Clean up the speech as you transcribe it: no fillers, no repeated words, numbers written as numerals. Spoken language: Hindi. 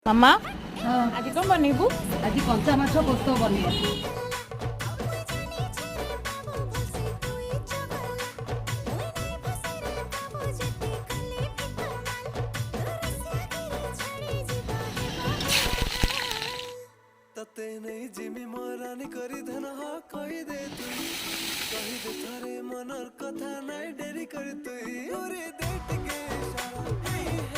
मामा हाँ आज कौन बनैबू? आज कंचा माछ पोस्त बनिया तते नहीं जिमी मरानी करी धन हा कही दे तुई कही दे थारे मनर कथा नाई डेरी कर तुई ओरे देट के इशारा हे